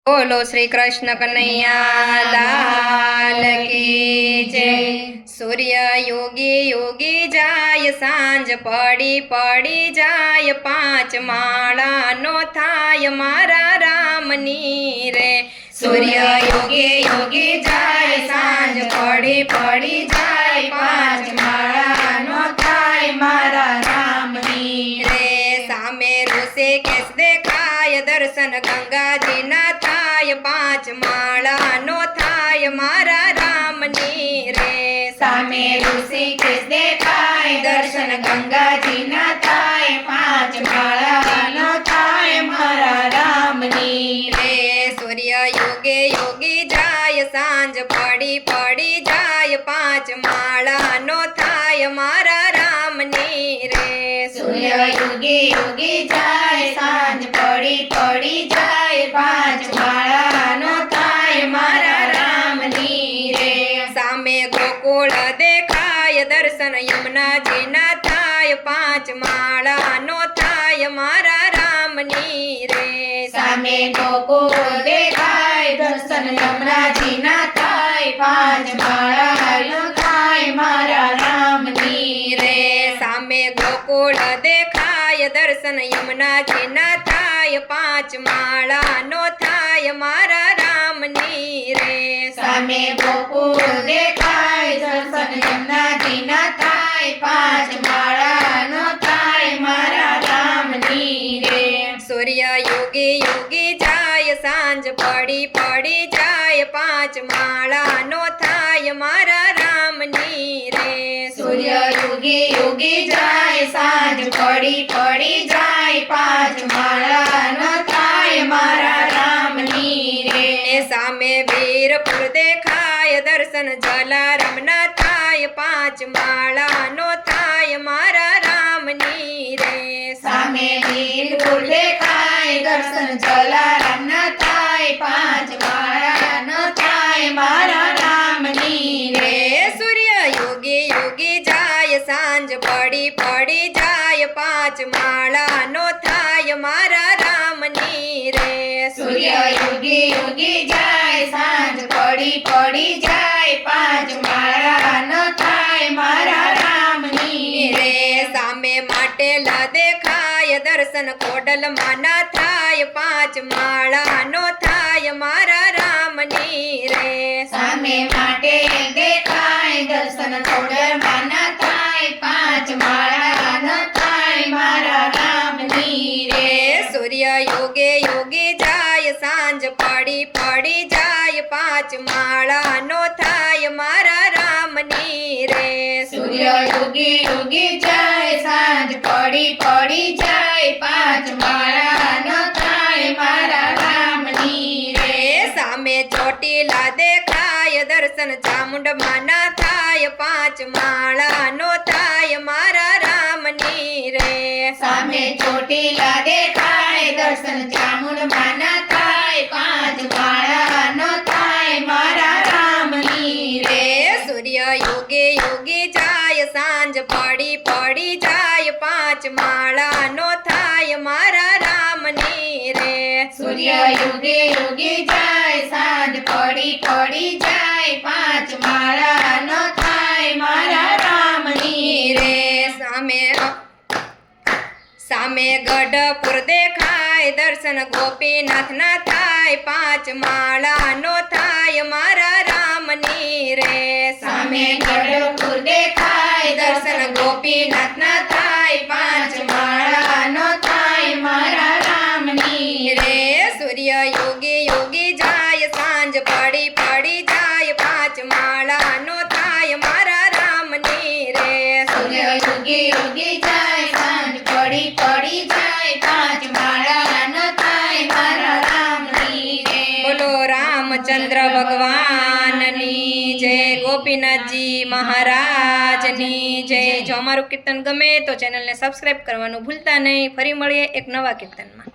बोलो श्री कृष्ण कन्हैया लाल की जय। सूर्य योगी योगी जाय सांज पड़ी पड़ी जाय पांच माळा नो थाय मारा रामनी रे। सूर्य योगी योगी जाय सांज पड़ी पड़ी जाय पांच माळा नो थाय मारा रामनी रे। सामे ऋषि केस देखाय दर्शन गंगा जी ना थाय पांच माळा नो थाय मारा रामनी रे। सामे ऋषि केस देखाय दर्शन गंगा जी ना थाय पांच माळा नो थाय मारा रामनी रे। सूर्य योगे योगी जाय सांज पड़ी पड़ी जाय पांच माळा नो थाय मारा रामनी रे। सूर्य योगी योगी जाय सांज पड़ी पड़ी जाय पांच माळा नो थाय मारा रामनी रे। सामे गोकुळ देखाय दर्शन यमुना जी ना थाय पांच माळा नो थाय मारा रामनी रे। सामे गोकुळ देखाय दर्शन यमुना जी ना थाय पांच माळा नो थाय मारा रामनी रे। सामे गोकुळ देखाय दर्शन यमुना जी ना थाय पांच माळा नो थाय मारा रामनी रे। सामे गोकुळ देखाय दर्शन यमुना जी ना थाय पांच माळा नो थाय मारा रामनी रे। सूर्य योगी योगी जाय सांज पड़ी पड़ी जाय पांच माळा नो थाय मारा रामनी रे। सूर्य योगी योगी जाय सांज पड़ी पड़ी जाय पांच माळा नो थाय मारा रामनी रे। सामे वीरपुर देखाय दर्शन जलाराम ना थाय पांच माळा नो थाय मारा रामनी रे। सामे वीरपुर देखाय दर्शन जलाराम ना थाय पांच माळा नो थाय मारा रामनी रे। सूर्य योगी योगी जाय सांज पड़ी पड़ी जाय पांच माळा नो थाय मारा रामनी रे। सूर्य योगी योगी जाय सांज पड़ी पड़ी जाय पांच माळा नो थाय मारा रामनी रे। सामे माटेला देखाय दर्शन कोडल माना थाय पांच माळा नो थाय मारा रामनी रे। सामे माटे देखाय दर्शन कोडल माना थाय पांच माळा नो थाय मारा रामनी रे। सूर्य योगे योगी जाय सांज पड़ी पड़ी जाय पांच माळा नो थाय मारा रामनी रे। सूर्य योगी योगी जाय सांज पड़ी पड़ी जाय पांच माळा नो थाय मारा रामनी रे। सामे ચોટીલા દેખાય દર્શન ચામુંડ માના થાય પાંચ માળા નો થાય મારા રામની રે। સામે ચોટીલા દેખાય દર્શન ચામુંડ માના થાય પાંચ માળા નો થાય મારા રામની રે। સૂર્ય યોગે યોગી જાય સાંજ પડી પડી જાય પાંચ માળા નો થાય મારા રામની રે। સૂર્ય યોગે યોગી જાય સાંજ પડી પડી જાય પાંચ માળા નો થાય મારા રામની રે। સામે ગઢપુર દેખાય દર્શન ગોપીનાથ ના થાય પાંચ માળા નો થાય મારા રામની રે। સામે ગઢપુર દેખાય દર્શન ગોપીનાથ ના થાય પાંચ માળા નો થાય મારા રામની રે। સૂર્ય યોગી યોગી જાય સાંજ પડી પડી જાય પાંચ માળા નો થાય મારા રામની રે। સૂર્ય યોગી યોગી જાય સાંજ પડી પડી જાય પાંચ માળા નો થાય મારા રામની રે। બોલો રામચંદ્ર ભગવાનની જય, ગોપીનાથજી મહારાજની જય। જો અમારું કીર્તન ગમે તો ચેનલને સબસ્ક્રાઇબ કરવાનું ભૂલતા નહીં। ફરી મળીએ એક નવા કીર્તનમાં।